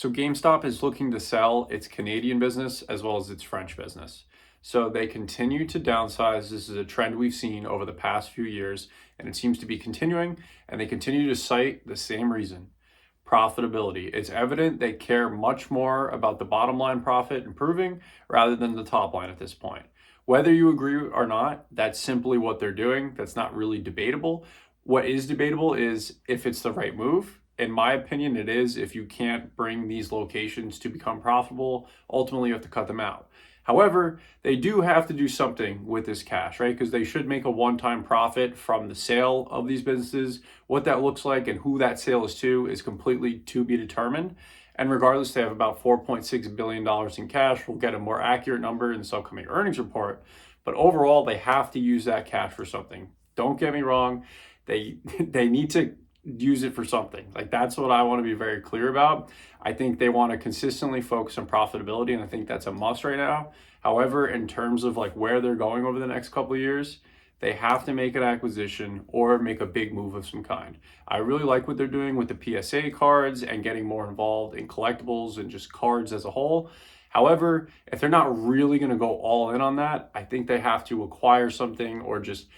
So GameStop is looking to sell its Canadian business as well as its French business. So they continue to downsize. This is a trend we've seen over the past few years, and it seems to be continuing. And they continue to cite the same reason: profitability. It's evident they care much more about the bottom line profit improving rather than the top line at this point. Whether you agree or not, that's simply what they're doing. That's not really debatable. What is debatable is if it's the right move. In my opinion, it is. If you can't bring these locations to become profitable, ultimately you have to cut them out. However, they do have to do something with this cash, right? Because they should make a one-time profit from the sale of these businesses. What that looks like and who that sale is to is completely to be determined. And regardless, they have about $4.6 billion in cash. We'll get a more accurate number in this upcoming earnings report. But overall, they have to use that cash for something. Don't get me wrong. They need to use it for something. Like, that's what I want to be very clear about. I think they want to consistently focus on profitability, and I think that's a must right now. However, in terms of like where they're going over the next couple of years, they have to make an acquisition or make a big move of some kind. I really like what they're doing with the PSA cards and getting more involved in collectibles and just cards as a whole. However, if they're not really going to go all in on that, I think they have to acquire something or just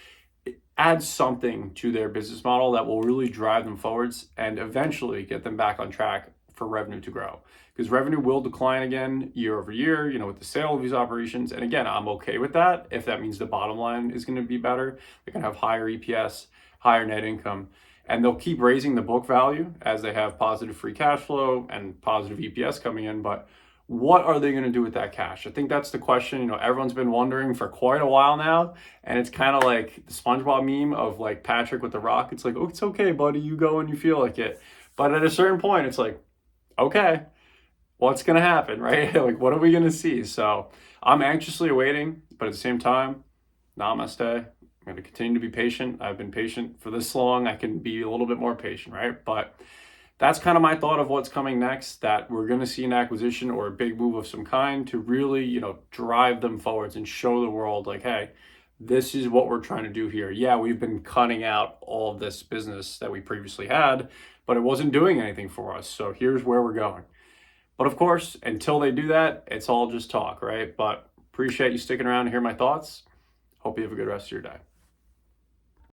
add something to their business model that will really drive them forwards and eventually get them back on track for revenue to grow. Because revenue will decline again year over year, with the sale of these operations. And again, I'm okay with that if that means the bottom line is going to be better. They can have higher EPS, higher net income, and they'll keep raising the book value as they have positive free cash flow and positive EPS coming in. But what are they going to do with that cash? I think that's the question. Everyone's been wondering for quite a while now. And it's kind of like the SpongeBob meme of like Patrick with the rock. It's like, oh, it's okay, buddy. You go when you feel like it. But at a certain point, it's like, okay, what's going to happen, right? Like, what are we going to see? So I'm anxiously awaiting, but at the same time, namaste. I'm going to continue to be patient. I've been patient for this long. I can be a little bit more patient, right? But that's kind of my thought of what's coming next, that we're going to see an acquisition or a big move of some kind to really, drive them forwards and show the world like, hey, this is what we're trying to do here. Yeah, we've been cutting out all of this business that we previously had, but it wasn't doing anything for us. So here's where we're going. But of course, until they do that, it's all just talk, right? But appreciate you sticking around to hear my thoughts. Hope you have a good rest of your day.